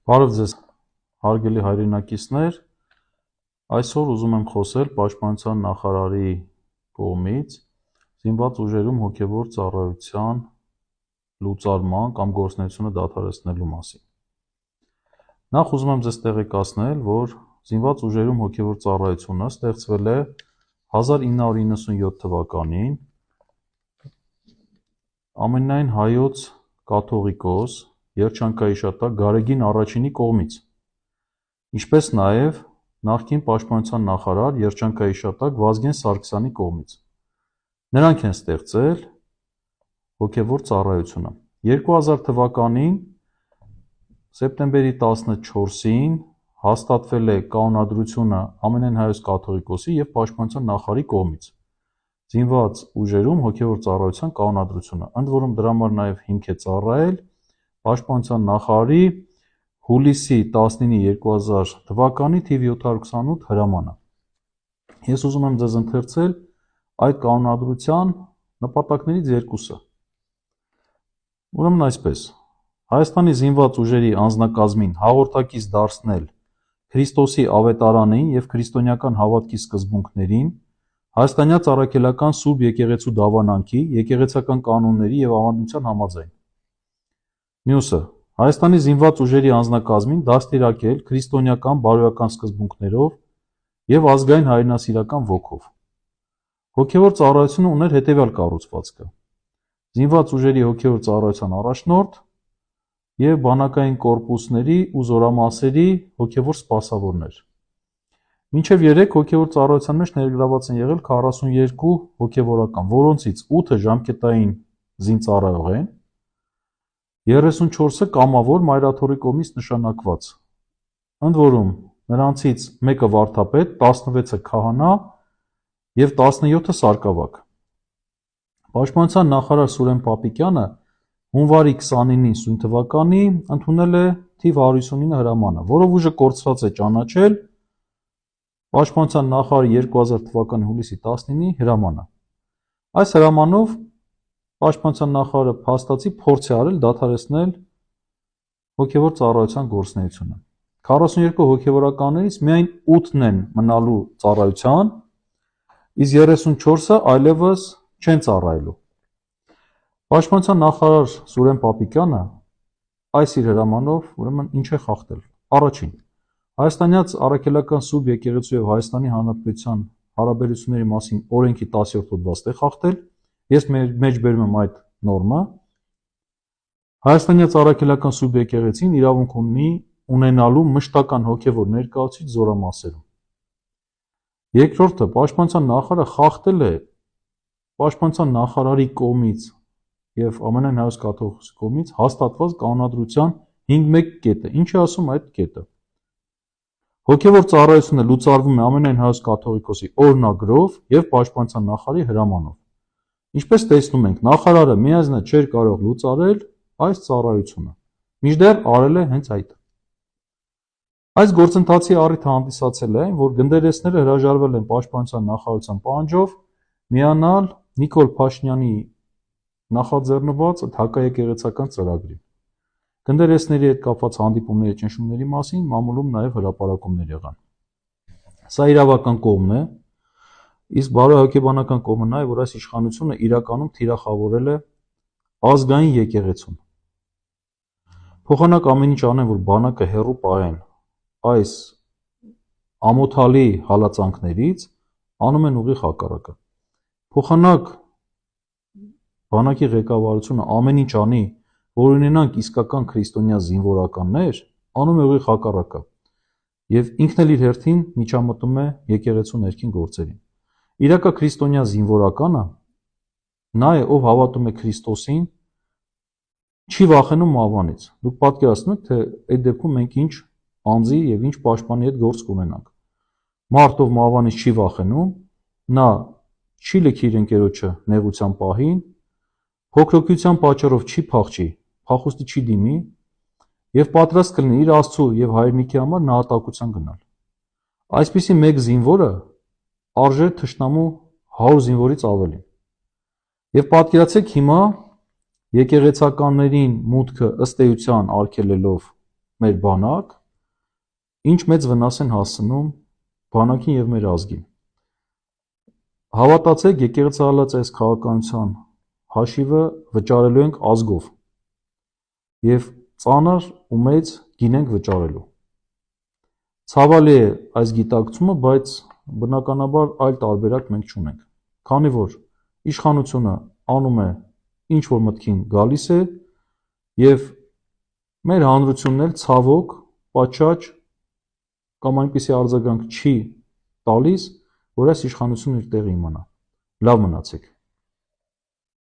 Բարև ձեզ, հարգելի հայրենակիցներ, այսօր ուզում եմ խոսել Պաշտպանության նախարարի կողմից զինված ուժերում հոգևոր ծառայության լուծարման կամ գործունեությունը դադարեցնելու մասին։ Նախ ուզում եմ ձեզ տեղեկացնել, որ զինված ուժերում հոգևոր ծառայությունը ստեղծվել է 1997 թվականին ամենայն հայոց կաթողիկոս երջանկահիշատակ Գարեգին Առաջինի կողմից, ինչպես նաև նախկին պաշտպանության նախարար երջանկահիշատակ Վազգեն Սարգսյանի կողմից։ Նրանք են ստեղծել հոգևոր ծառայությունը։ 2000 թվականին սեպտեմբերի 14-ին հաստատվել է կանոնադրությունը ամենայն հայոց կաթողիկոսի և պաշտպանության նախարարի կողմից զինված ուժերում հոգևոր ծառայության կանոնադրությունը, ընդ որում դրա համար նաև հիմք է ծառայել Պաշտպանության նախարարի հուլիսի 19-ի 2000 թվականի թիվ 728 հրամանը։ Ես ուզում եմ ձեզ ընթերցել այդ կանոնադրության նպատակներից երկուսը։ Ուրեմն այսպես. Հայաստանի զինված ուժերի անձնակազմին հաղորդակից դարձնել Քրիստոսի ավետարանին և քրիստոնեական հավատքի սկզբունքներին, հայաստանյաց առաքելական Սուրբ եկեղեցու դավանանքի, եկեղեցական կանոնների և ավանդության համաձայն։ Մյուսը. Հայաստանի զինված ուժերի անձնակազմին դաստիարակել քրիստոնեական բարոյական սկզբունքներով և ազգային հայրենասիրական ոգով։ Հոգևոր ծառայությունը ուներ հետևյալ կառուցվածքը. զինված ուժերի հոգևոր ծառայության առաջնորդ և բանակային կորպուսների ու զորամասերի հոգևոր սպասավորներ։ Մինչև 3 հոգևոր ծառայության մեջ ներգրավված են եղել 42 հոգևորական, որոնցից 8-ը ժամկետային զինծառայող են, 34-ը կամավոր մայրաթորի կողմից նշանակված, ընդ որում նրանցից մեկը վարդապետ, 16-ը քահանա և 17-ը սարկավակ։ Պաշտպանության նախարար Սուրեն Պապիկյանը հունվարի 29-ին սույն թվականի ընդունել է թիվ 159 հրամանը, որով ուժը կորցրած է ճանաչել Պաշտպանության նախարարի 2000 թվականի հուլիսի 19-ի հրամանը։ Այս հրամանով Պաշտպանության նախարարը փաստացի փորձ է արել դադարեցնել հոգևոր ծառայության գործունեությունը։ 42 հոգևորականներից միայն 8-ն են մնալու ծառայության, իսկ 34-ը այլևս չեն ծառայելու։ Պաշտպանության նախարար Սուրեն Պապիկյանը այս իր հրամանով ուրեմն ինչ է խախտել։ Առաջին. հայաստանյաց առաքելական Սուրբ եկեղեցու և Հայաստանի Հանրապետության հարաբերությունների մասին օրենքի 10-րդ հոդվածն է խախտել։ Ես մեջբերում եմ այդ նորմը։ Հայաստանյաց առաքելական Սուրբ եկեղեցին իրավունք ունի ունենալու մշտական հոգևոր ներկայացուցիչ զորամասերում։ Երկրորդը, պաշտպանության նախարարը խախտել է պաշտպանության նախարարի կողմից և ամենայն հայոց կաթողիկոսի կողմից հաստատված կանոնադրության 5.1 կետը։ Ինչ է ասում այդ կետը։ Հոգևոր ծառայությունը լուծարվում է ամենայն հայոց կաթողիկոսի օրհնագրով և պաշտպանության նախարարի հրամանով։ Ինչպես տեսնում ենք, նախարարը միայնակ չէր կարող լուծարել այս ծառայությունը, մինչդեռ արել է հենց այդ։ Այս գործընթացի առիթը հանդիսացել է այն, որ գնդերեսները հրաժարվել են պաշտպանության նախարարության պահանջով միանալ Նիկոլ Փաշինյանի նախաձեռնված հակաեկեղեցական ծրագրին։ Գնդերեսների հետ կապված հանդիպումների ճնշումների մասին մամուլում նաև հրապարակումներ եղան։ Սա իրավական կողմն է, իսկ բարոյահոգեբանական կողմը նա է, որ այս իշխանությունը իրականում թիրախավորել է ազգային եկեղեցուն։ Փոխանակ ամեն ինչ անեն, որ բանակը հեռու պահեն այս ամոթալի հալածանքներից, անում են ուղիղ հակառակը։ Փոխանակ բանակի ղեկավարությունը ամեն ինչ անի, որ ունենանք իսկական քրիստոնյա զինվորականներ, անում է ուղիղ հակառակը և ինքն էլ իր հերթին միջամտում է եկեղեցու ներքին գործերին։ Իրական քրիստոնյա զինվորականը նա է, ով հավատում է Քրիստոսին, չի վախենում մահվանից։ Դուք պատկերացնում եք, թե այդ դեպքում մենք ինչ անձի և ինչ պաշտպանի հետ գործ կունենանք։ Մարդ, ով մահվանից չի վախենում, նա չի լքի իր ընկերոջը նեղության պահին, փոքրոգության պատճառով չի փախչի, փախուստի չի դիմի և պատրաստ կլինի իր Աստծու և հայրենիքի համար նահատակության գնալ։ Այսպիսի մեկ զինվորը արժե թշնամու 100 զինվորից ավելին։ Եվ պատկերացրեք հիմա եկեղեցականներին մուտքը ըստ էության արգելելով մեր բանակ, ինչ մեծ վնաս են հասցնում բանակին եւ մեր ազգին։ Հավատացեք, եկեղեցահալած այս քաղաքականության հաշիվը վճարելու ենք ազգով եւ ծանր ու մեծ գին ենք վճարելու։ Ցավալի է այս գիտակցումը, բայց բնականաբար այլ տարբերակ մենք չունենք, քանի որ իշխանությունը անում է ինչ որ մտքին գալիս է եւ մեր հանրությունն էլ ցավոք պատշաճ կամ այնպիսի արձագանք չի տալիս, որ այս իշխանությունն իր տեղը իմանա։ Լավ մնացեք։